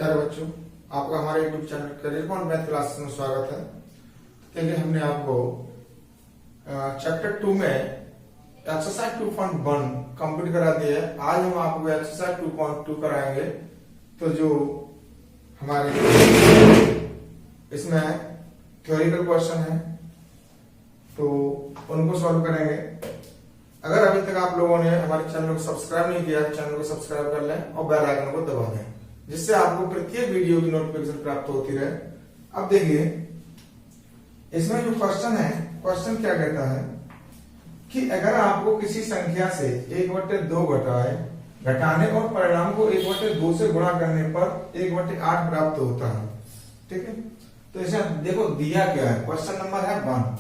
प्यारे बच्चों, आपका हमारे YouTube channel career point math classes में स्वागत है। देखिए, हमने आपको चैप्टर 2 में एक्सरसाइज 2.1 कंप्लीट करा दिया है। आज हम आपको एक्सरसाइज 2.2 कराएंगे। तो जो हमारे इसमें थ्योरेटिकल क्वेश्चन है तो उनको सॉल्व करेंगे। अगर अभी तक आप लोगों ने हमारे चैनल को सब्सक्राइब नहीं किया, चैनल को सब्सक्राइब कर लें और बेल आइकन को दबा दें, जिससे आपको प्रत्येक वीडियो की नोटिफिकेशन प्राप्त होती रहे। अब देखिए, इसमें जो क्वेश्चन है, क्वेश्चन क्या कहता है कि अगर आपको किसी संख्या से 1/2 घटाने और परिणाम को 1/2 से गुणा करने पर 1/8 प्राप्त होता है। ठीक है, तो इसे देखो दिया क्या है। क्वेश्चन नंबर है 1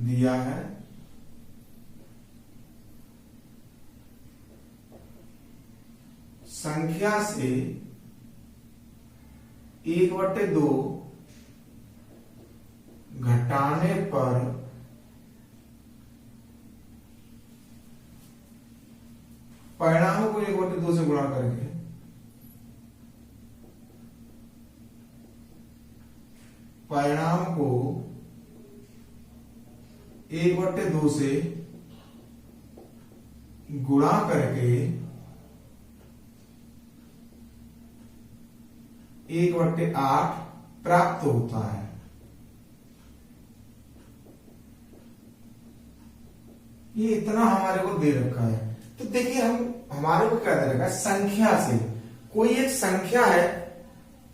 दिया है संख्या से 1/2 घटाने पर परिणाम को 1/2 से गुणा करके परिणाम को 1/2 से गुणा करके 1/8 प्राप्त होता है। ये इतना हमारे को दे रखा है। तो देखिए, हमारे को क्या दे रखा है, संख्या से कोई एक संख्या है,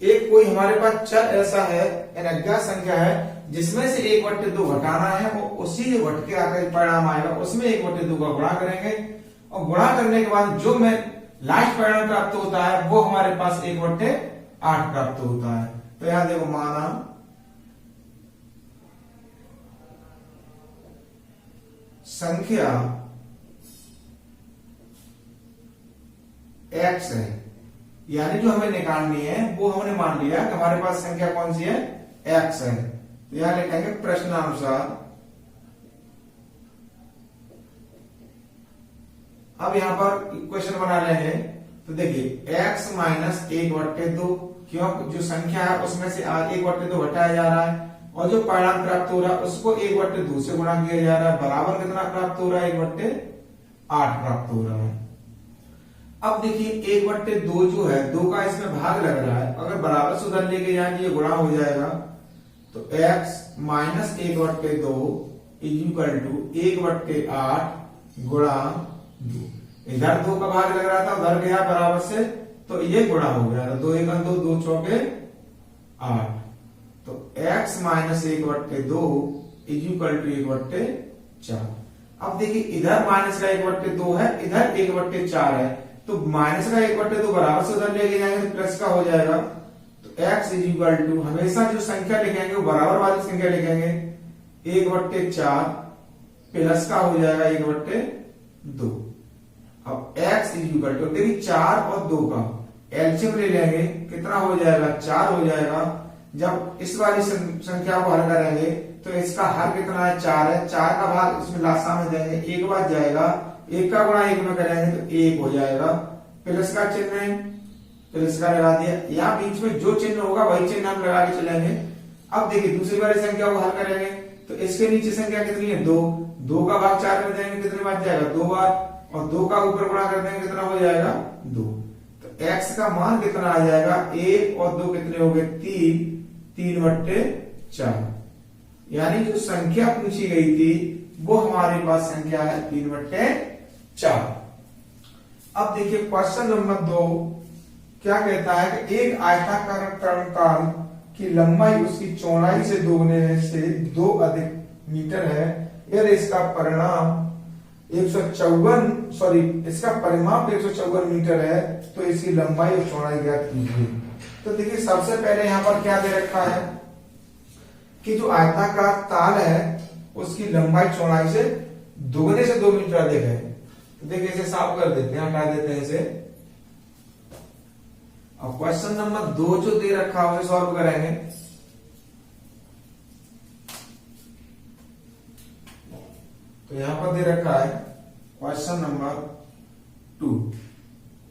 एक कोई हमारे पास चर ऐसा है, अज्ञात संख्या है जिसमें से 1/2 घटाना है, वो उसी घट के आकर परिणाम आएगा, उसमें 1/2 का गुणा करेंगे और गुणा करने के बाद जो में लास्ट परिणाम प्राप्त होता है वो हमारे पास 1/8 प्राप्त होता है। तो यहां देखो, माना संख्या x है, यानी जो हमें निकालनी है वो हमने मान लिया कि हमारे पास संख्या कौन सी है, x है। तो यहां लिखेंगे प्रश्नानुसार। अब यहां पर इक्वेशन बना लेंगे। तो देखिए, x माइनस 1/2, क्यों, जो संख्या है उसमें से 1/2 घटाया जा रहा है और जो परिणाम प्राप्त हो रहा है उसको 1/2 से गुणा किया जा रहा है, बराबर कितना प्राप्त हो रहा है, 1/8 प्राप्त हो रहा है। अब देखिए, 1/2 जो है, 2 का इसमें भाग लग रहा है, अगर बराबर से उधर लेके जाएंगे ये गुणा हो जाएगा। तो x minus 1/2 is equal to 1/8 गुणा 2। इधर 2 का भाग लग रहा था, उधर गया बराबर से, तो ये गुणा हो गया। 2 1 2, 2 चौके 8। तो x minus 1/2 is equal to 1/4। अब देखिए, इधर माइनस का 1/2 है, इधर 1/4 है, तो माइनस का 1/2 बराबर से उधर लेके जाएंगे तो प्लस का हो जाएगा। तो x इज इक्वल टू, हमेशा जो संख्या लिखेंगे वो बराबर वाली संख्या लिखेंगे, 1/4 प्लस का हो जाएगा 1/2। अब x इज इक्वल टू, देखिए 4 और 2 का एलसीएम ले लेंगे, कितना हो जाएगा, 4 हो जाएगा। जब इस वाली संख्या को हल करेंगे तो इसका हल कितना है, 4 है। 4 का भाग इसमें लासा में देंगे, 1 बार जाएगा, 1 का गुणा 1 में करेंगे तो 1 हो जाएगा। प्लस का चिन्ह है, प्लस का लगा दिया। यहाँ बीच में जो चिन्ह होगा वही चिन्ह हम लगा के चलेंगे। अब देखिए, दूसरी वाली संख्या को हल करेंगे तो इसके नीचे संख्या कितनी है, 2। 2 का भाग 4 में देंगे, कितनी बार जाएगा, 2 बार, और 2 का ऊपर गुणा कर देंगे, कितना हो जाएगा, 2। तो x का मान कितना आ जाएगा, 1 और 2 कितने हो गए, 3/4। यानी जो संख्या पूछी गई थी वो हमारे पास संख्या है 3/4। अब देखिए, क्वेश्चन नंबर 2 क्या कहता है कि एक आयताकार कंकाल की लंबाई उसकी चौड़ाई से दोगुने से 2 अधिक मीटर है, यदि इसका परिमाप 154 मीटर है, तो इसकी लंबाई और चौड़ाई ज्ञात कीजिए। तो देखिए, सबसे पहले यहां पर क्या दे रखा है कि जो आयताकार ताल है उसकी लंबाई चौड़ाई से दोगुने से 2 मीटर अधिक है। तो देखिए, इसे साफ कर देते हैं, हटा देते हैं इसे। अब क्वेश्चन नंबर 2 जो दे रखा है उसे सॉल्व करेंगे। तो यहां पर दे रखा है क्वेश्चन नंबर 2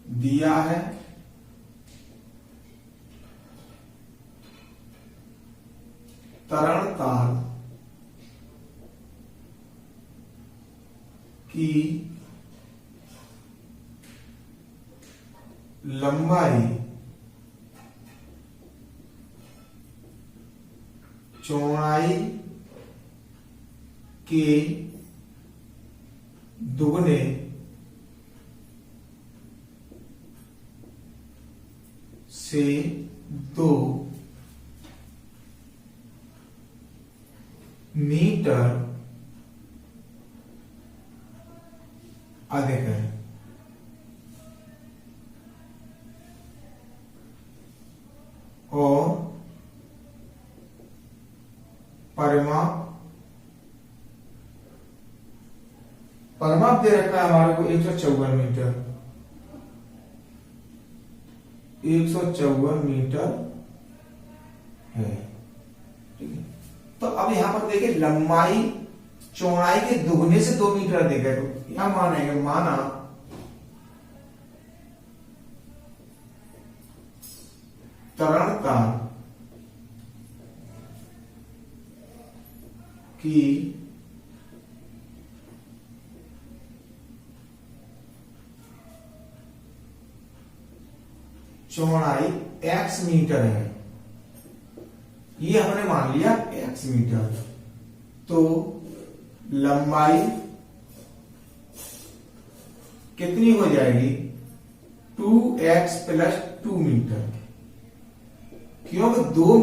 दिया है तरणताल की लंबाई चौड़ाई के दुगने से 2 मीटर अधिक है। और परिमाप दे रखा है हमारे को 154 मीटर, 154 मीटर है। ठीक है, तो अब यहां पर देखिए लंबाई चौड़ाई के दुगने से 2 मीटर देगा, तो यहां मानेंगे माना तरणताल की चौड़ाई x मीटर है, ये हमने मान लिया x मीटर। तो लंबाई कितनी हो जाएगी 2x + 2 मीटर, क्योंकि 2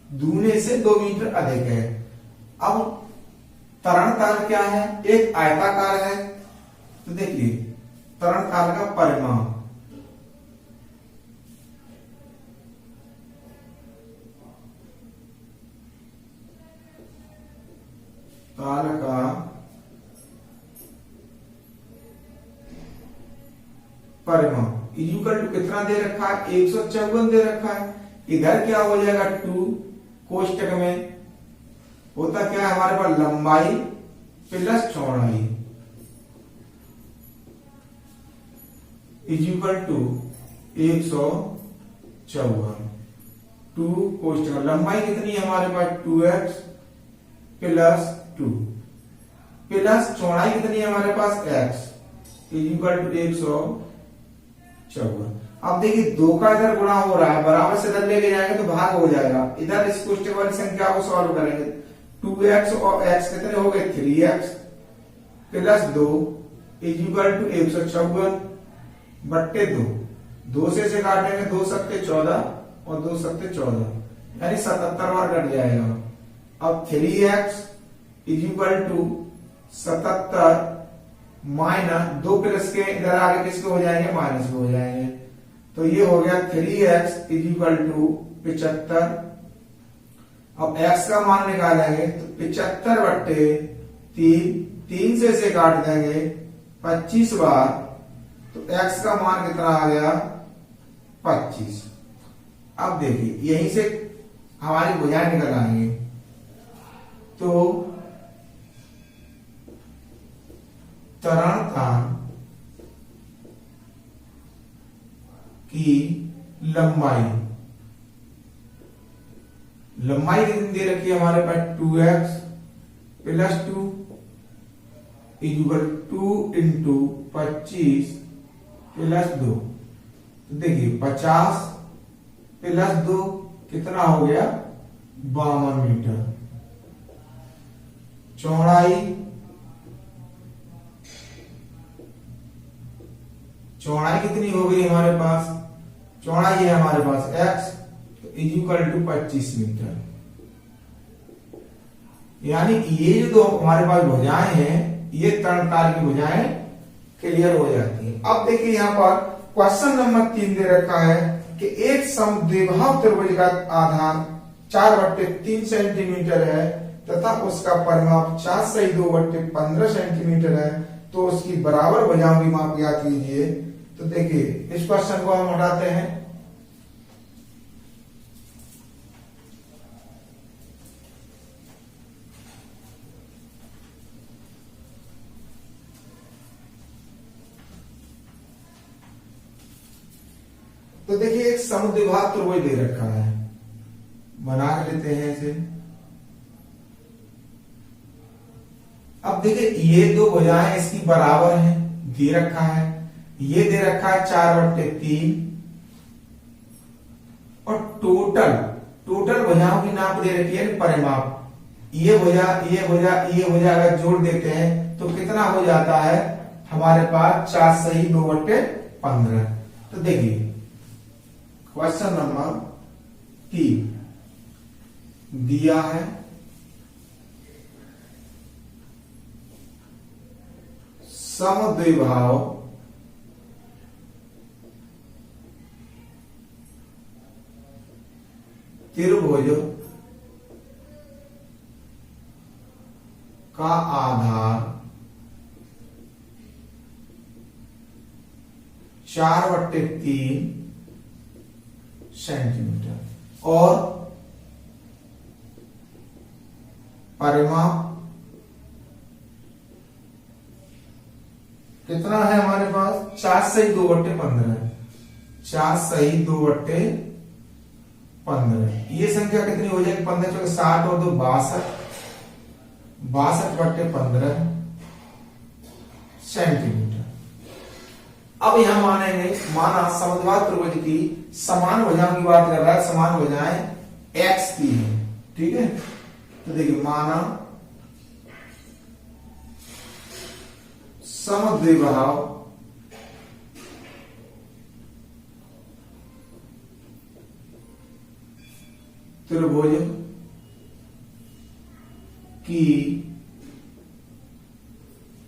दूने से 2 मीटर अधिक है। अब तरणताल क्या है, एक आयताकार है, तो देखिए तरणताल का परिमाप ताल का परिमाप इक्वल टू कितना दे रखा है 154 दे रखा है। इधर क्या हो जाएगा 2 कोष्टक में होता क्या है हमारे पास लंबाई प्लस चौड़ाई इक्वल टू 154। 2 कोष्टक लंबाई कितनी है हमारे पास 2x + 2 प्लस चौड़ाई कितनी है हमारे पास x इक्वल टू 154। अब देखिए 2 का इधर गुणा हो रहा है, बराबर से इधर लेके जाएंगे तो भाग हो जाएगा। इधर इस कोष्टक वाली संख्या को सॉल्व करेंगे, 2x और x कितने हो गए 3x + 2 इक्वल टू 154 बट्टे 2। 2 से काटेंगे 2 सत्ते 14 और 2 सत्ते 14 यानी 77 बार कट जाएगा। अब 3x equal to 77 minus 2 plus के इधर आगे किसके हो जाएंगे माइनस हो जाएंगे, तो ये हो गया 3x इक्वल टू 75। अब x का मान निकालेंगे तो 75 बट्टे 3 से काट देंगे 25 बार, तो x का मान कितना आ गया 25। अब देखिए यहीं से हमारी भुजाएं निकल आएंगे, तो तरणताल की लंबाई कितनी दे रखी है हमारे पास 2x + 2 इक्वल 2 × 25 + 2। देखिए 50 + 2 कितना हो गया 52 मीटर। चौड़ाई कितनी हो गई हमारे पास, चौड़ाई है हमारे पास x इक्वल टू 25 मीटर। यानी ये जो दो हमारे पास भुजाएं हैं ये तरणताल की भुजाएं क्लियर हो जाती हैं। अब देखिए यहाँ पर क्वेश्चन नंबर 3 दे रखा है कि एक समद्विबाहु त्रिभुज का आधार 4/3 सेंटीमीटर है तथा उसका परिमाप 4/2/15 सेंटीमीटर है, तो उसकी बराबर भुजाओं की माप ज्ञात कीजिए। तो देखिए इस क्वेश्चन को हम उठाते हैं। तो देखिए एक समद्विबाहु त्रिभुज दे रखा है, बना के लेते हैं इसे। अब देखिए ये दो भुजाएं इसकी बराबर हैं, दे रखा है। ये दे रखा है 4/3 और टोटल भुजाओं की नाप दे रखी है, परिमाप। ये भुजा ये भुजा ये भुजा अगर जोड़ देते हैं तो कितना हो जाता है हमारे पास 4 सही 2/15। तो देखिए क्वेश्चन नंबर 3 दिया है समद्विबाहु त्रिभुज का आधार 4/3 सेंटीमीटर और परिमाप कितना है हमारे पास 4 सही 2/15। 4 सही 2/15। ये संख्या कितनी हो जाएगी 15 चौके 60 और 2 62। 62/15 सेंटीमीटर। अब यहां मानेंगे, माना समद्विबाहु त्रिभुज की समान भुजाओं की बात कर रहा है, समान भुजाएं एक्स की है, ठीक है। तो देखिए माना समद्विबाहु त्रिभुज की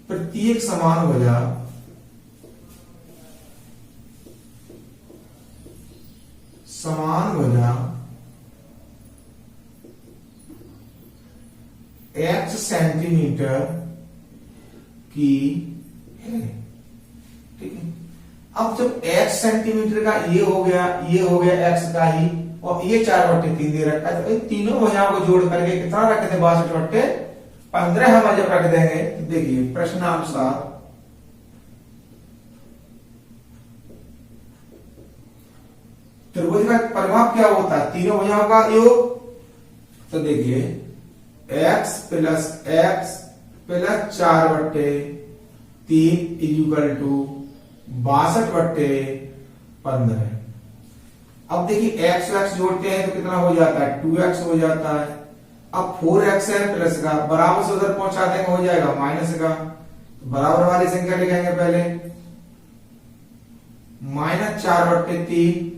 प्रत्येक समान भुजा x सेंटीमीटर की है, ठीक है। अब जब x सेंटीमीटर का ये हो गया x का ही, और ये 4/3 दे रखा है, तो इन तीनों भुजाओं को जोड़ करके कितना रखते थे 62/15 हम जब रख देंगे तो देखिए प्रश्नानुसार त्रिभुज का परिमाप क्या होता है तीनों भुजाओं का योग। तो देखिए x प्लस 4/3 इक्वल टू 62/15। अब देखिए x जोड़ते हैं तो कितना हो जाता है 2x हो जाता है। अब 4x है प्लस का बराबर से उधर पहुंचा देंगे हो जाएगा माइनस का, तो बराबर वाली संख्या लिखेंगे पहले -4/3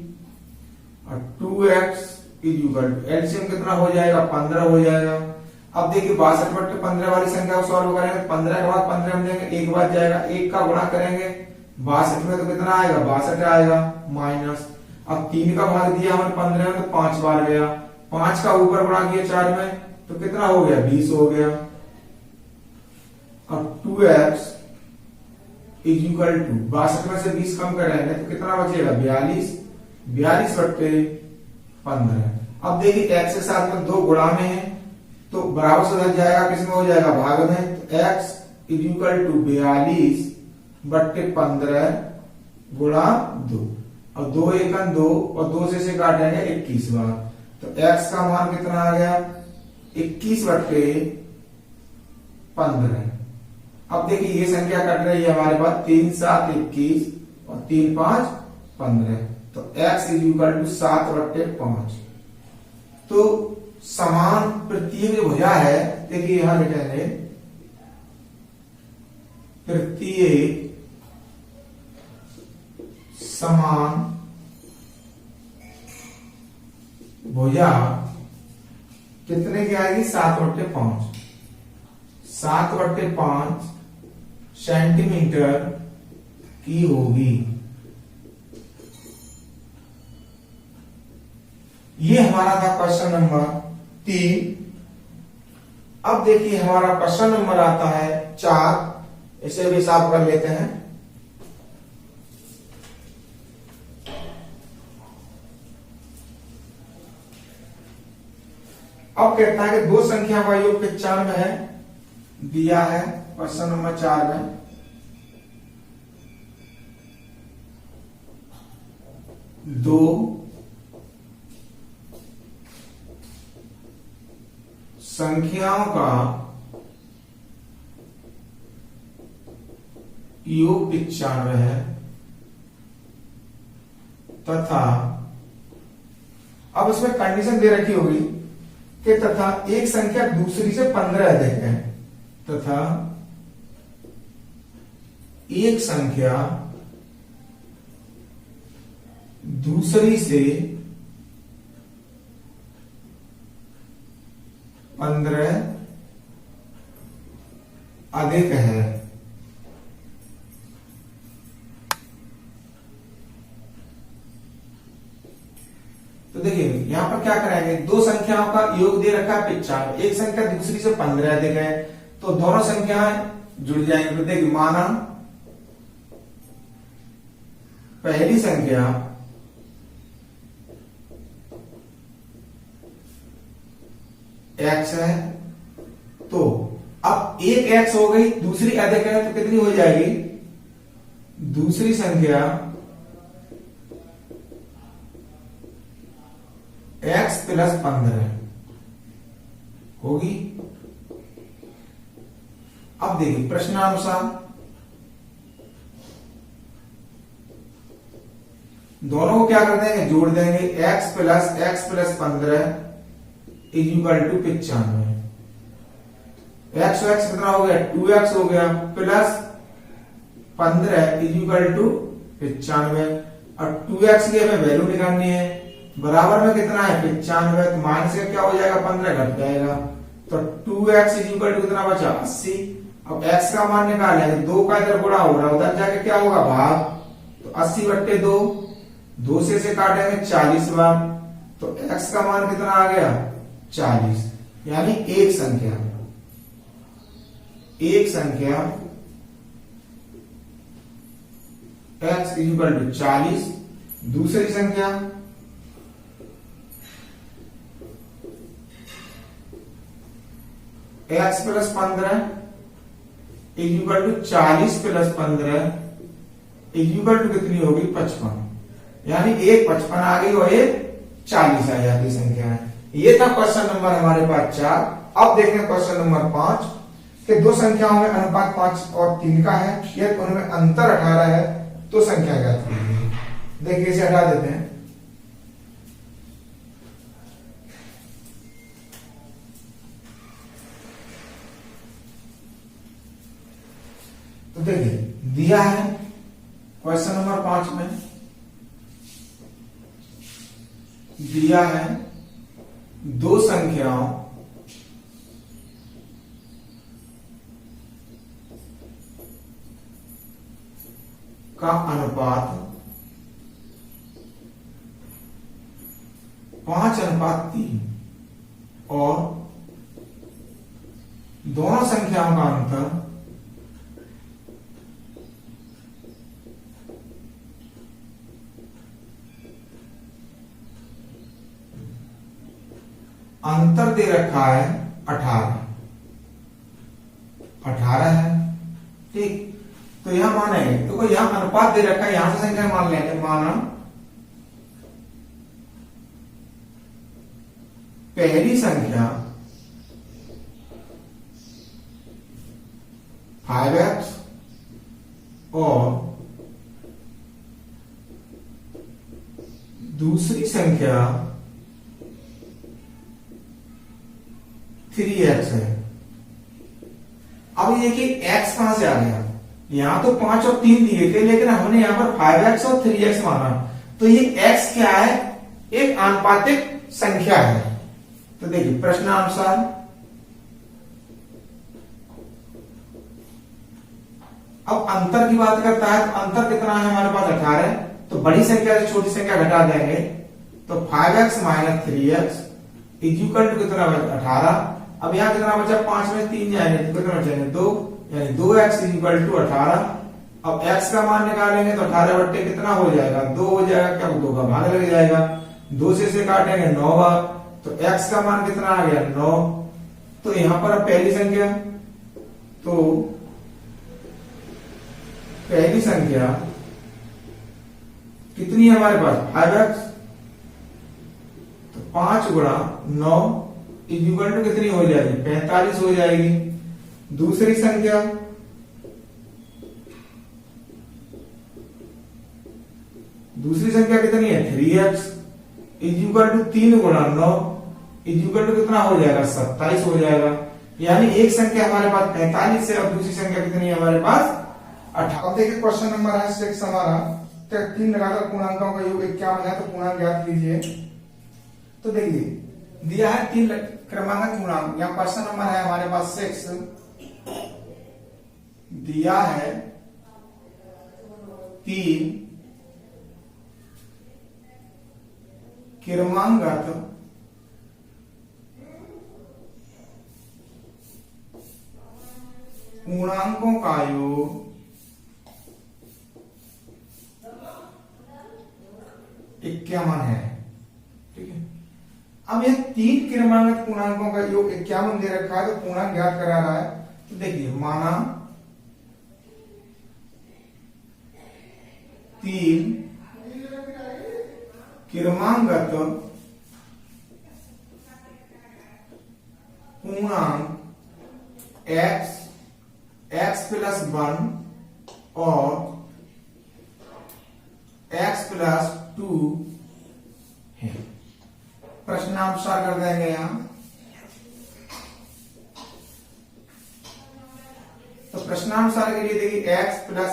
और 2x इक्वल टू एलसीएम कितना हो जाएगा 15 हो जाएगा। अब देखिए 62/15 वाली संख्या को सॉल्व करेंगे, 15 के बाद 15 में देंगे, एक बार जाएगा, एक का गुणा करेंगे 62 में तो कितना आएगा 62 आएगा माइनस। अब 3 का भाग दिया हमने 15 में तो 5 बार गया, 5 का ऊपर गुणा किया 4 में तो कितना हो गया 20 हो गया। अब 2x इक्वल टू 62 में से 20 कम करेंगे तो कितना बचेगा 42/15। अब देखिए x के साथ में 2 गुणा में है तो बराबर से उधर जाएगा, किसमें हो जाएगा भाग में, तो x इक्वल टू 42/15 गुणा 2 और 2 एकम 2 और 2 से काटेंगे 21 बार, तो x का मान कितना आ गया 21/15। अब देखिए ये संख्या कट रही है हमारे पास 3 7 21 और 3 5 15, तो x इक्वल टू 7/5। तो समान प्रत्येक जो भुजा है देखिए यहां लिखेंगे प्रत्येक समान भुजा कितने की आएगी 7/5। 7/5 सेंटीमीटर की होगी। ये हमारा था क्वेश्चन नंबर 3। अब देखिए हमारा क्वेश्चन नंबर आता है 4, इसे भी साफ कर लेते हैं। अब कहता है कि दो संख्या का योग 95 है, दिया है क्वेश्चन नंबर 4 में। दो संख्याओं का योग 95 है तथा अब उसमें कंडीशन दे रखी होगी कि तथा एक संख्या दूसरी से 15 अधिक है, तथा एक संख्या दूसरी से 15 अधिक है। तो देखिए यहां पर क्या कराएंगे, दो संख्याओं का योग दे रखा है 95, एक संख्या दूसरी से 15 अधिक है, तो दोनों संख्याएं जुड़ जाएंगे। तो देखिए माना पहली संख्या x है, तो अब एक x हो गई, दूसरी अधिक है तो कितनी हो जाएगी, दूसरी संख्या x प्लस 15 होगी। अब देखिए प्रश्नानुसार दोनों को क्या कर देंगे, जोड़ देंगे, x plus 15 is equal to 95। x कितना हो गया, 2x हो गया, प्लस 15 इज इक्वल टू 95। और 2x की हमें वैल्यू निकालनी है, बराबर में कितना है 95, तो माइनस का क्या हो जाएगा, 15 घट जाएगा, तो 2x इज इक्वल टू कितना बचा 80। अब x का मान निकालेंगे, 2 का इधर गुणा हो रहा है, उधर जाके क्या होगा भाग, तो 80/2, 2 से काटेंगे 40 बार, तो x का मान कितना आ गया 40। यानी एक संख्या x इज इक्वल टू 40, दूसरी संख्या x plus 15 is equal to 40 plus 15 is equal to कितनी होगी 55। यानी एक 55 आ गई और एक 40 आ जाती संख्या है। ये था क्वेश्चन नंबर हमारे पास 4। अब देखें क्वेश्चन नंबर 5 कि दो संख्याओं में अनुपात 5 और 3 का है, यदि उनमें अंतर 18 है तो संख्या ज्ञात कीजिए। देखिए इसे हटा देते हैं। तो देखिए दिया है क्वेश्चन नंबर 5 में, दिया है दो संख्याओं का अनुपात 5:3 और दोनों संख्याओं का अंतर 18 दे रखा है 18 है, ठीक। तो यहां मानेंगे, तो यहां अनुपात दे रखा है, यहां से संख्या मान लेंगे। माना पहली संख्या 5x और दूसरी संख्या 3x है। अब ये कि x कहां से आ गया, यहां तो 5 और 3 दिए थे, लेकिन हमने यहां पर 5x और 3x माना, तो ये x क्या है, एक आनुपातिक संख्या है। तो देखिए प्रश्नानुसार अब अंतर की बात करता है, तो अंतर कितना है हमारे पास 18, तो बड़ी संख्या से छोटी संख्या घटा देंगे, तो 5x minus 3x is equal to कितना बचा 18। अब यहां कितना बचा, 5 में 3 जाएंगे तो कितना बचेंगे 2, यानी 2x इज इक्वल टू 18। अब x का मान निकालेंगे तो 18 बट्टे कितना हो जाएगा 2 हो जाएगा, क्या 2 का भाग लग जाएगा, 2 से काटेंगे 9 बार, तो x का मान कितना आ गया 9। तो यहां पर अब पहली संख्या, तो पहली संख्या कितनी है हमारे पास 5x, तो 5 गुणा 9 इक्वल टू कितनी हो जाएगी 45 हो जाएगी। दूसरी संख्या कितनी है 3x इक्वल टू 3 गुणा 9 इक्वल टू कितना हो जाएगा 27 हो जाएगा। यानी एक संख्या हमारे पास 45 है और दूसरी संख्या कितनी है हमारे पास 18। अब देखिए क्वेश्चन नंबर है 6 हमारा, तो 3 लगाकर पूर्णांकों का योग 51 है, तो पूर्णांक ज्ञात कीजिए। तो देखिए दिया है 3 क्रमांक पूर्णांक, या क्वेश्चन नंबर है हमारे पास 6, दिया है 3 क्रमांगत पूर्णांकों का योग 51 है। ठीक है, अब यह 3 क्रमांकित पूर्णांकों का योग 51 दे रखा है, तो पूर्णांक ज्ञात करा रहा है। तो देखिए माना 3 क्रमांगत पूर्णांक x प्लस 1 और x प्लस 2 है। प्रश्नानुसार कर देंगे यहां, तो प्रश्नानुसार के लिए देखिए x plus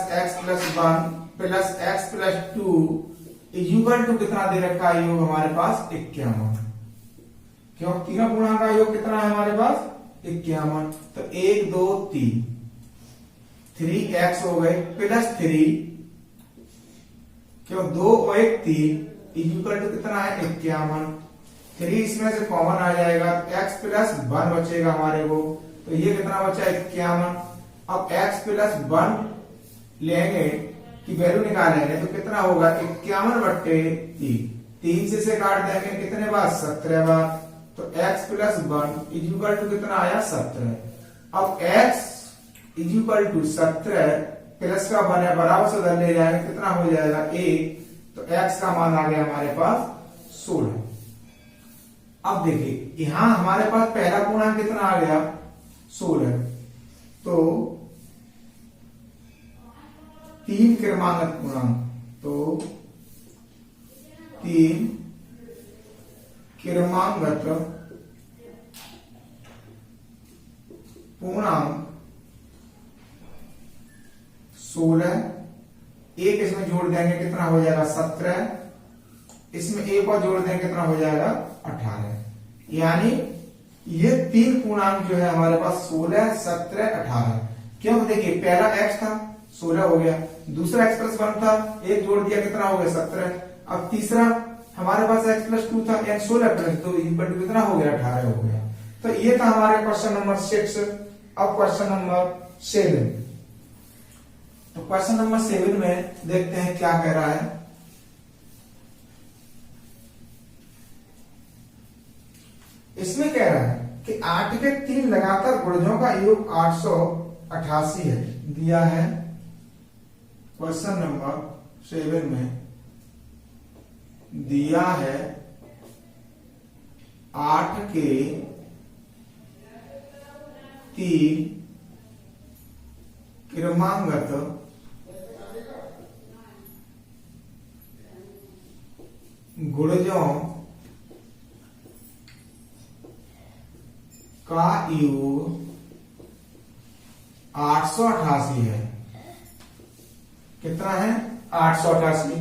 1 plus x plus 2 equal to कितना दे रखा है योग हमारे पास 51। क्यों, तीनों पूर्णांक का योग कितना है हमारे पास 51। तो 1 2 3 3x हो गए प्लस 3, क्यों 2 और 1 3 इक्वल टू कितना है 51। 3 इसमें से कॉमन आ जाएगा, x प्लस 1 बचेगा हमारे को, तो ये कितना बचा 51। अब x प्लस 1 लेंगे की वैल्यू निकालेंगे तो कितना होगा 51/3, 3 से काट देंगे कितने बार 17 बार, तो x प्लस 1 इक्वल टू कितना आया 17। अब x इक्वल टू 17 प्लस का 1 है बराबर से उधर ले जाएंगे कितना हो जाएगा 1, तो x का मान आ गया हमारे पास 16। अब देखिए यहां हमारे पास पहला पूर्णांक कितना आ गया 16, तो 3 क्रमांक पूर्णांक, तो 3 क्रमांगत पूर्णांक 16, एक इसमें जोड़ देंगे कितना हो जाएगा 17, इसमें एक और जोड़ देंगे कितना हो जाएगा 18। यानी ये 3 पूर्णांक जो है हमारे पास 16 17 18। क्यों, देखिए पहला x था 16 हो गया, दूसरा x प्लस 1 था, एक जोड़ दिया कितना हो गया 17। अब तीसरा हमारे पास x प्लस 2 था, x 16 प्लस 2 इक्वल टू कितना हो गया 18 हो गया। तो ये था हमारे क्वेश्चन नंबर 6। अब क्वेश्चन नंबर 7, तो क्वेश्चन नंबर 7 में देखते हैं क्या कह रहा है। इसमें कह रहा है कि 8 के 3 लगातार गुणजों का योग 888 है, दिया है क्वेश्चन नंबर 7 में, दिया है 8 के 3 क्रमांगत गुणजों का योग 888 है। कितना है 888।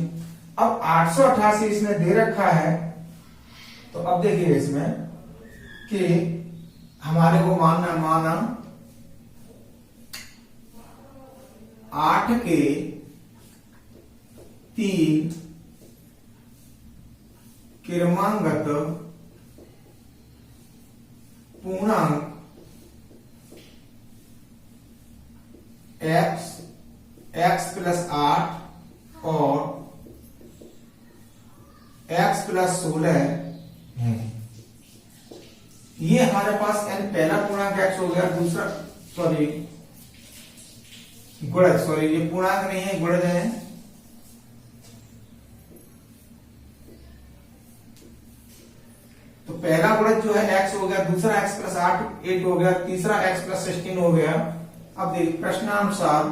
अब 888 इसमें दे रखा है, तो अब देखिए इसमें कि हमारे को माना 8 के 3 क्रमांगत पूर्णांक x प्लस 8 और x प्लस 16 है। ये हमारे पास n पहला पूर्णांक x हो गया, दूसरा गुणज, ये पूर्णांक नहीं है गुणज है, पहला गुणज जो है x हो गया, दूसरा x प्लस 8 हो गया, तीसरा x प्लस 16 हो गया। अब देखिए प्रश्नानुसार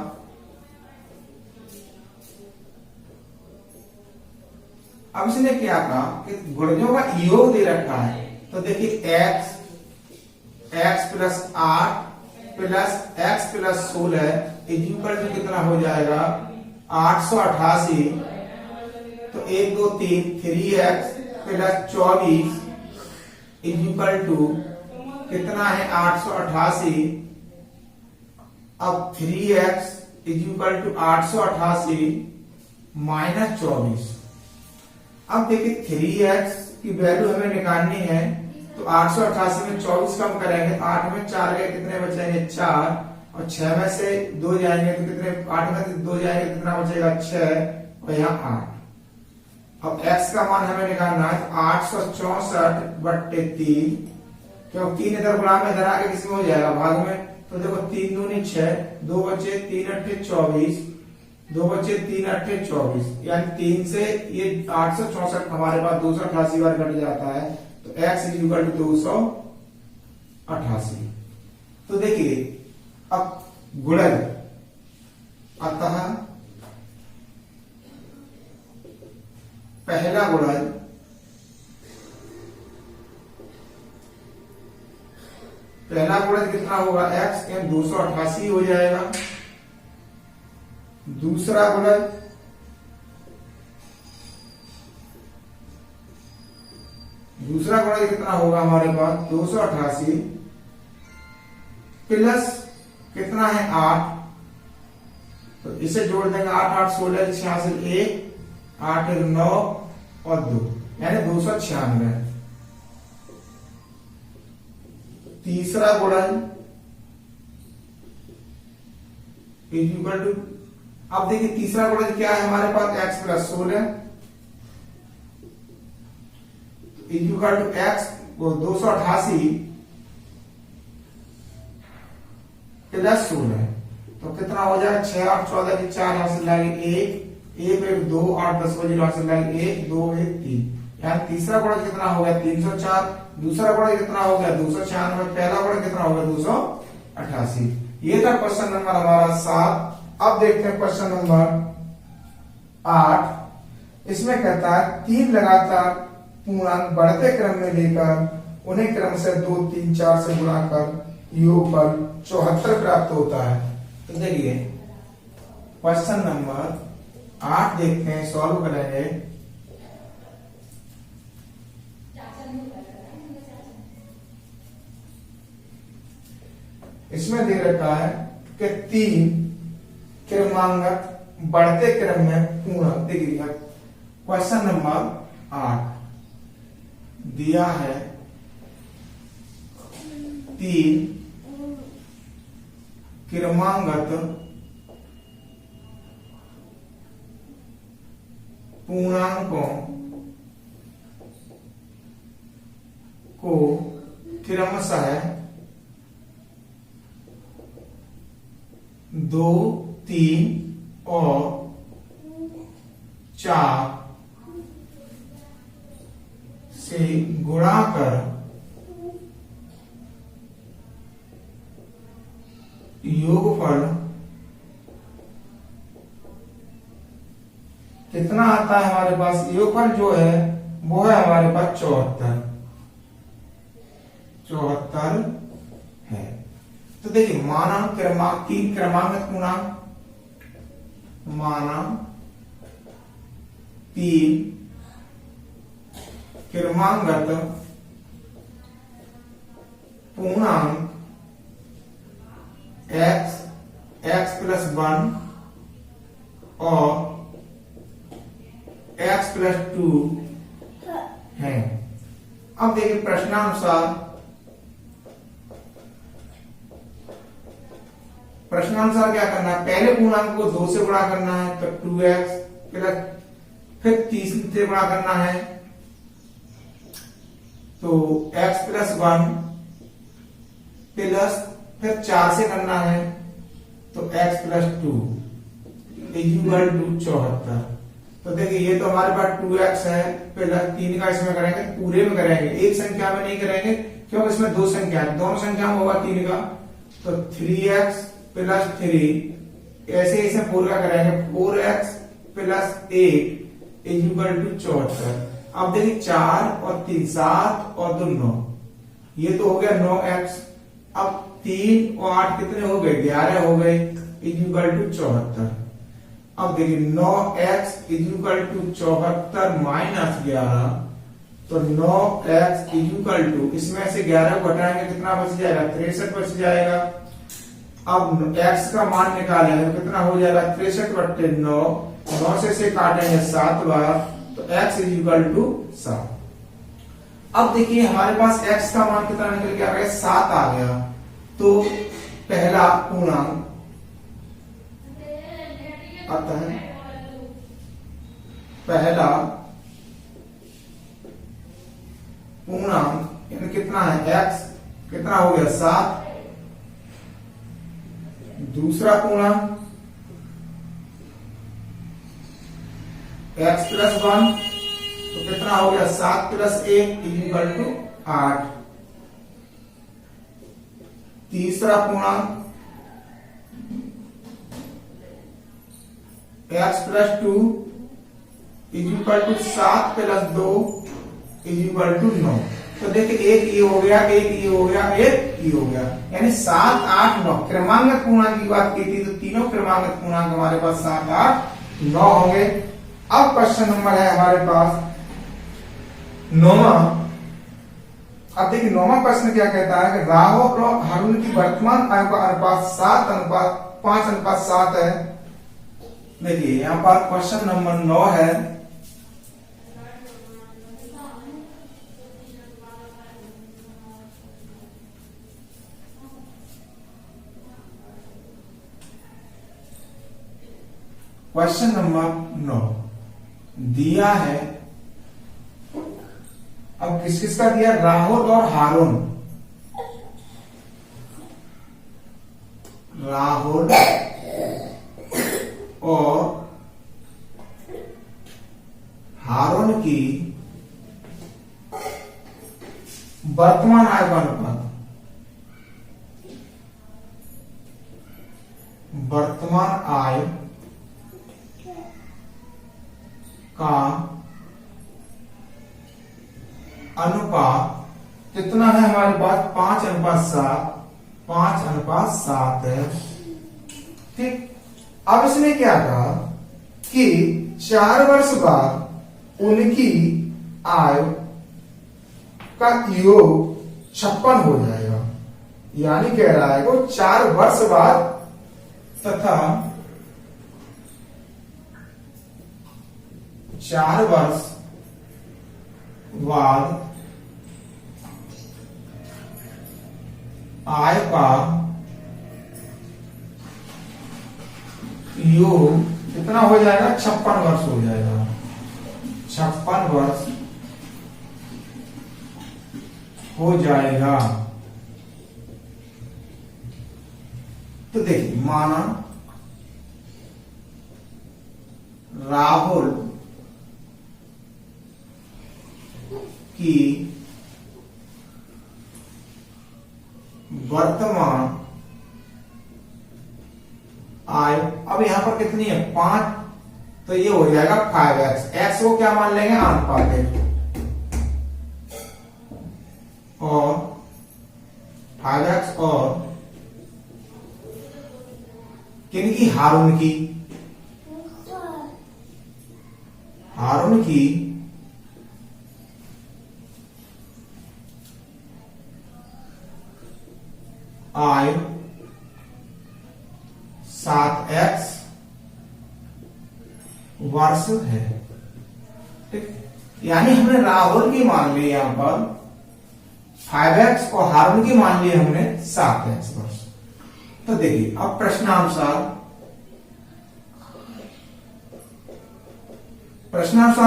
अब इसने क्या कहा कि गुणजों का योग दे रखा है, तो देखिए x plus 8 plus x plus 16 equal to कितना हो जाएगा 888। तो 1 2 3 3x प्लस 24 इक्वल टू कितना है 888। अब 3x इक्वल टू 888 माइनस 24। अब देखिए 3x की वैल्यू हमें निकालनी है, तो 888 में 24 कम करेंगे, 8 में 4 गए कितने बचेंगे 4, और 6 में से 2 जाएंगे तो कितने, 8 में से 2 जाएंगे कितना बचेगा 6, और यहाँ 8। अब x का मान हमें निकालना है, 864/3, क्योंकि 3 इधर गुणा में इधर आगे किसी में हो जाएगा भाग में, तो देखो 3 दूनी 6, 2 बचे 3 अट्ठे 24, 2 बचे 3 अट्ठे 24, यानी 3 से ये 864 हमारे पास 288 बार कट जाता है, तो x इक्वल टू 288। तो देखिए अब गुणज, अतः पहला गुणज कितना होगा x यानी 288 हो जाएगा। दूसरा गुणज कितना होगा हमारे पास 288 प्लस कितना है 8, तो इसे जोड़ देंगे 8 8 16 66 1 8 9 और 2 यानी 296। तीसरा गुणज इक्वल टू, अब देखिए तीसरा गुणज क्या है हमारे पास x plus 16 equal to x 288 plus 16, तो कितना हो जाएगा 6 8 14 की 4 यहां से लाएंगे 1 1 2 8 10 बजे यहां से लाएंगे 1 2 1 3, यानी तीसरा गुणज कितना हो गया 304, दूसरा गुणज कितना हो गया 296, पहला गुणज कितना हो गया 288। ये था क्वेश्चन नंबर हमारा 7। अब देखते हैं क्वेश्चन नंबर 8। इसमें कहता है 3 लगातार पूर्णांक बढ़ते क्रम में लेकर उन्हें क्रम से 2 3 4 से गुणा कर योगफल 74 प्राप्त होता है। तो देखिए क्वेश्चन नंबर 8 देखते हैं, सॉल्व करेंगे। इसमें दे रखा है कि 3 क्रमांक बढ़ते क्रम में पूर्णांक। देखिए क्वेश्चन नंबर 8 दिया है 3 क्रमांगत पूर्णांकों को क्रमशः 2 3 और 4 से गुणा कर योगफल कितना आता है हमारे पास, योगफल जो है वो है हमारे पास 74 है। तो देखिए माना क्रमांक 3 क्रमांक पूर्णांक, माना 3 क्रमांगत पूर्णांक x प्लस 1 और x प्लस 2 है। अब देखिए प्रश्नानुसार क्या करना है, पहले पूर्णांक को 2 से गुणा करना है, तो 2x प्लस, फिर 3 से गुणा करना है तो x प्लस 1 प्लस, फिर 4 से करना है तो x प्लस 2 इक्वल टू 74। तो देखिए ये तो हमारे पास 2x है प्लस 3 का इसमें करेंगे, पूरे में करेंगे, एक संख्या में नहीं करेंगे क्योंकि इसमें दो संख्या है, दोनों संख्या में होगा 3 का, तो 3x प्लस 3 ऐसे इसमें पूरा का करेंगे, 4x plus 8 is equal to 74। अब देखिए 4 और 3 7 और 2 9, ये तो हो गया 9x। अब 3 और 8 कितने हो गए, 11 हो गए, इज इक्वल टू 74। अब देखिए 9x is equal to 74 minus 11, तो 9x इज इक्वल टू, इसमें से 11 को घटाएंगे कितना बच जाएगा, 63 बच जाएगा। अब x का मान निकालेंगे तो कितना हो जाएगा, 63/9, 9 से काटेंगे 7 बार, तो x इज इक्वल टू 7। अब देखिए हमारे पास x का मान कितना निकल के आ गया, 7 आ गया। तो पहला पूर्णांक आता है, पहला पूर्णांक यानी कितना है, x कितना हो गया 7। दूसरा पूर्णांक x प्लस 1, तो कितना हो गया 7 प्लस 1 इक्वल टू 8। तीसरा पूर्णांक x plus 2 equal to 7 plus 2 equal to 9। तो देखिए एक ये हो गया, एक ये हो गया, एक ये हो गया, यानी 7 8 9 क्रमांगत पूर्णांक की बात की थी, तो तीनों क्रमांगत पूर्णांक हमारे पास 7 8 9 होंगे। अब क्वेश्चन नंबर है हमारे पास 9वां। अब देखिए 9वां प्रश्न क्या कहता है कि राहुल और हारून की वर्तमान आयु का अनुपात 7:5:7 है। देखिए यहां पर क्वेश्चन नंबर 9 है, क्वेश्चन नंबर 9 दिया है। अब किस किस का दिया, राहुल और हारून, राहुल और हारून की वर्तमान आय का अनुपात, वर्तमान आय का अनुपात कितना है हमारे पास, 5:7, 5:7 है। ठीक, अब इसने क्या कहा कि 4 वर्ष बाद उनकी आयु का योग 56 हो जाएगा, यानी कह रहा है वो 4 वर्ष बाद तथा 4 वर्ष बाद आय का योग कितना हो जाएगा, 56 वर्ष हो जाएगा, 56 वर्ष हो जाएगा। तो देखिए माना राहुल की वर्तमान आय, अब यहां पर कितनी है 5, तो ये हो जाएगा 5x, x को क्या मान लेंगे, अनुपात है, और 5x और किनकी, हारून की, हारून की आयु 7x वर्ष है। ठीक, यानी हमने राहुल की मान ली यहां पर 5x और हारून की मान ली हमने 7x वर्ष। तो देखिए अब प्रश्नानुसार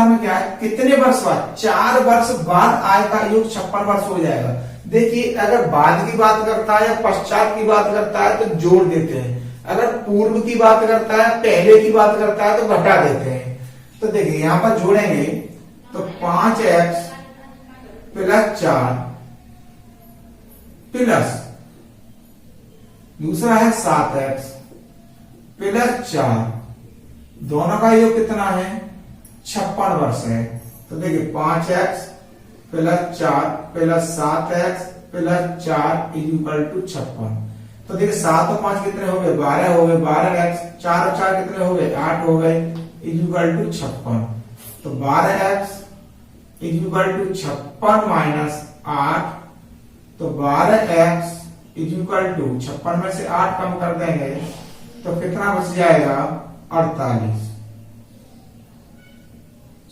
में क्या है, कितने वर्ष बाद, 4 वर्ष बाद आय का योग 56 वर्ष हो जाएगा। देखिए अगर बाद की बात करता है या पश्चात की बात करता है तो जोड़ देते हैं, अगर पूर्व की बात करता है, पहले की बात करता है तो घटा देते हैं। तो देखिए यहां पर जोड़ेंगे तो 5x प्लस 4 प्लस दूसरा है 7x प्लस 4, दोनों का योग कितना है 56 वर्ष है। तो देखिए 5x plus 4 plus 7x plus 4 equal to 56। तो देखिए 7 और 5 कितने हो गए 12 हो गए, 12x 4 और 4 कितने हो गए 8 हो गए इक्वल टू 56। तो 12x इक्वल टू 56 माइनस 8, तो 12x इक्वल टू 56 में से 8 कम कर देंगे तो कितना बच जाएगा 48।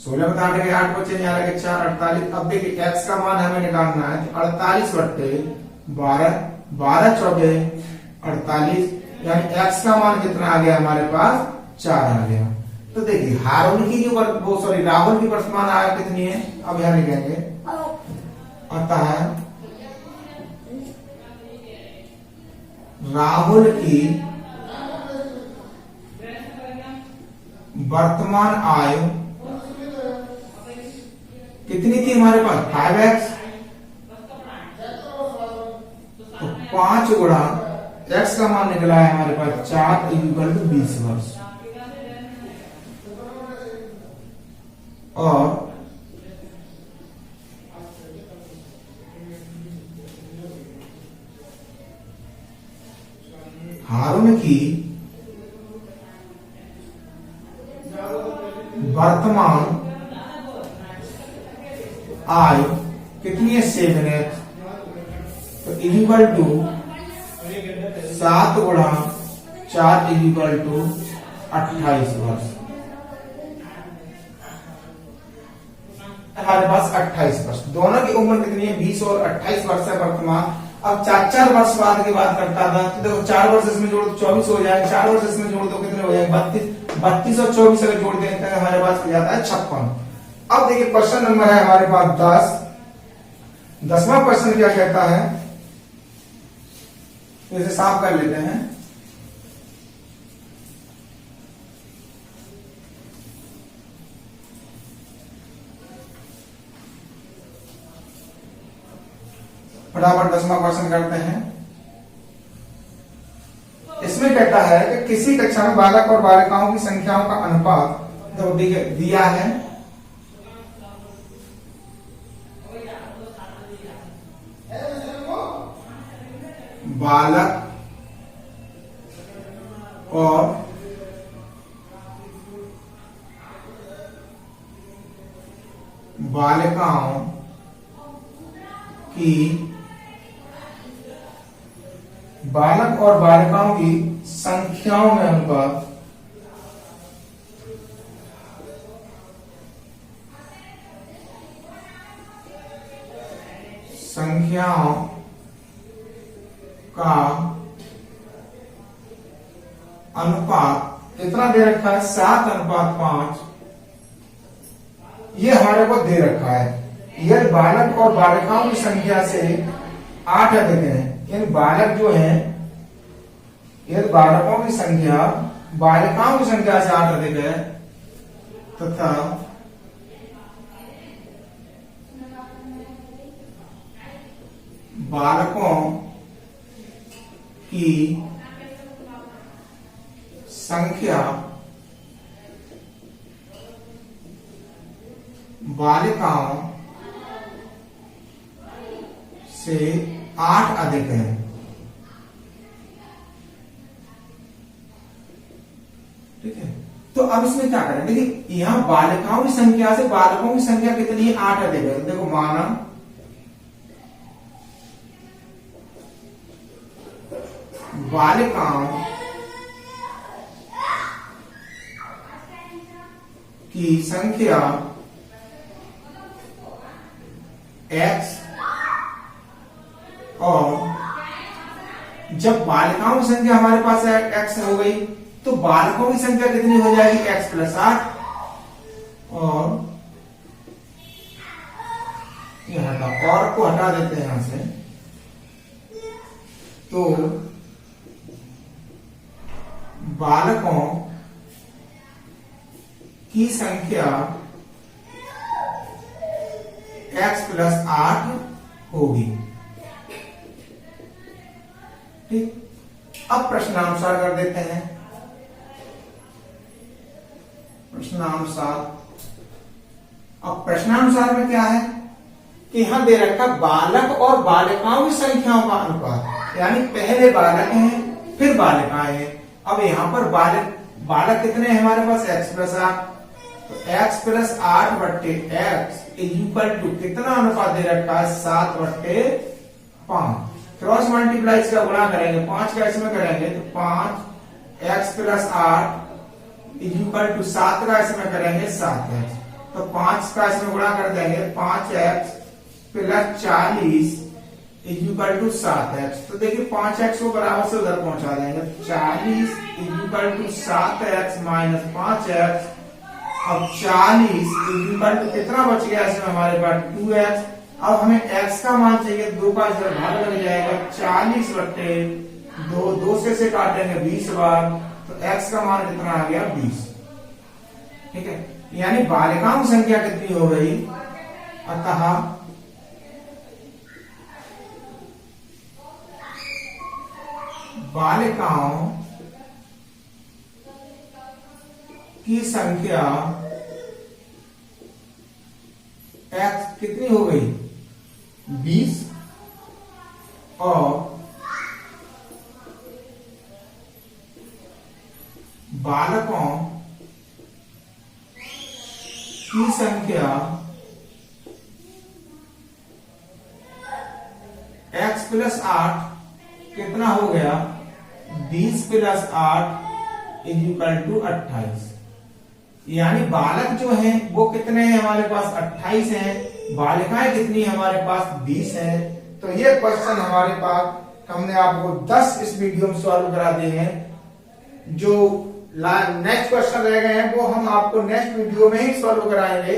16 में 8 के 8 बचे, यहाँ लगे 4 48। अब देखिए x का मान हमें निकालना है तो 48 बट्टे 12, 12 चौके 48, यानी x का मान कितना आ गया हमारे पास 4 आ गया। तो देखिए हारून की जो वो सॉरी राहुल की वर्तमान आयु कितनी है, अब यहां लिखेंगे अतः राहुल की वर्तमान आयु कितनी थी हमारे पास 5x, तो 5 गुणा x का मान निकला है हमारे पास 4 इक्वल टू 20 वर्ष। और हारून की वर्तमान आयु कितनी है 7x, तो इक्वल टू 7 गुणा 4 इक्वल टू 28 वर्ष। हमारे पास 28 वर्ष, दोनों की उम्र कितनी है 20 और 28 वर्ष है वर्तमान। अब 4 वर्ष बाद की बात करता था तो देखो 4 वर्ष इसमें जोड़ दो 24 हो जाएगा, 4 वर्ष इसमें जोड़ दो कितने हो जाएंगे 32 और 24 अगर जोड़ देते हैं हमारे पास हो जाता है 56। अब देखिए क्वेश्चन नंबर है हमारे पास 10। 10वां क्वेश्चन क्या कहता है, तो इसे साफ कर लेते हैं। फटाफट 10वां क्वेश्चन करते हैं। इसमें कहता है कि किसी कक्षा में बालक और बालिकाओं की संख्याओं का अनुपात तो दिया है बालक और बालिकाओं की बालक और बालिकाओं की संख्याओं में अनुपात संख्याओं का अनुपात कितना दे रखा है 7:5। ये हमारे को दे रखा है। यह बालक और बालिकाओं की संख्या से 8 अधिक है, यानी बालक जो है यदि बालकों की संख्या बालिकाओं की संख्या से 8 अधिक है तथा बालकों की संख्या बालिकाओं से 8 अधिक है। ठीक है, तो अब इसमें क्या करें, देखिए यहां बालिकाओं की संख्या से बालकों की संख्या कितनी है 8 अधिक है। तो देखो माना बालिकाओं की संख्या x और जब बालिकाओं की संख्या हमारे पास x हो गई तो बालकों की संख्या कितनी हो जाएगी x प्लस 8 और और को हटा देते हैं यहां से, तो बालकों की संख्या x प्लस 8 होगी। ठीक, अब प्रश्नानुसार कर देते हैं। प्रश्नानुसार, अब प्रश्नानुसार में क्या है कि यहां दे रखा बालक और बालिकाओं की संख्याओं का अनुपात, यानी पहले बालक हैं फिर बालिकाएं हैं। अब यहां पर बालक कितने हैं हमारे पास, x प्लस 8, तो x प्लस 8 बट्टे x इक्वल टू कितना अनुपात दे रखा है, 7 बट्टे 5। क्रॉस मल्टीप्लाई का गुणा करेंगे, 5 का इसमें करेंगे तो 5 x प्लस 8 इक्वल टू 7 का इसमें करेंगे 7x, तो 5 का इसमें गुणा कर देंगे, 5x plus 40 equal to 7x। तो देखिए 5x को बराबर से उधर पहुंचा देंगे, 40 equal to 7x minus 5x। अब 40 इक्वल टू कितना बच गया इसमें हमारे पास 2x। अब हमें x का मान चाहिए, 2 का इधर भाग लग जाएगा, 40 बट्टे 2 से काटेंगे 20 बार, तो x का मान कितना आ गया 20। ठीक है, यानी बालिकाओं की संख्या कितनी हो गई, अतः बालिकाओं की संख्या x कितनी हो गई 20 और बालकों की संख्या x प्लस 8 कितना हो गया, 20 प्लस 8 इक्वल टू 28। यानी बालक जो हैं वो कितने हैं हमारे पास 28 हैं, बालिकाएं कितनी है हमारे पास 20 हैं। तो ये क्वेश्चन हमारे पास हमने आपको 10 इस वीडियो में सॉल्व करा दिए हैं। जो नेक्स्ट क्वेश्चन रह गए हैं वो हम आपको नेक्स्ट वीडियो में ही सॉल्व कराएंगे।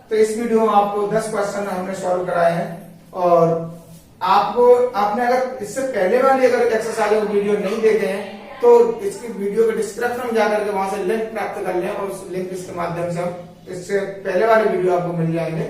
तो इस वीडियो में आपको 10 क्वेश्चन हमने सॉल्व कराए हैं। और आपने अगर इससे पहले वाली अगर एक्सरसाइज वीडियो नहीं देखे हैं तो इसकी वीडियो के डिस्क्रिप्शन में जाकर के वहां से लिंक प्राप्त कर लें और उस लिंक के माध्यम से हम इससे पहले वाले वीडियो आपको मिल जाएंगे।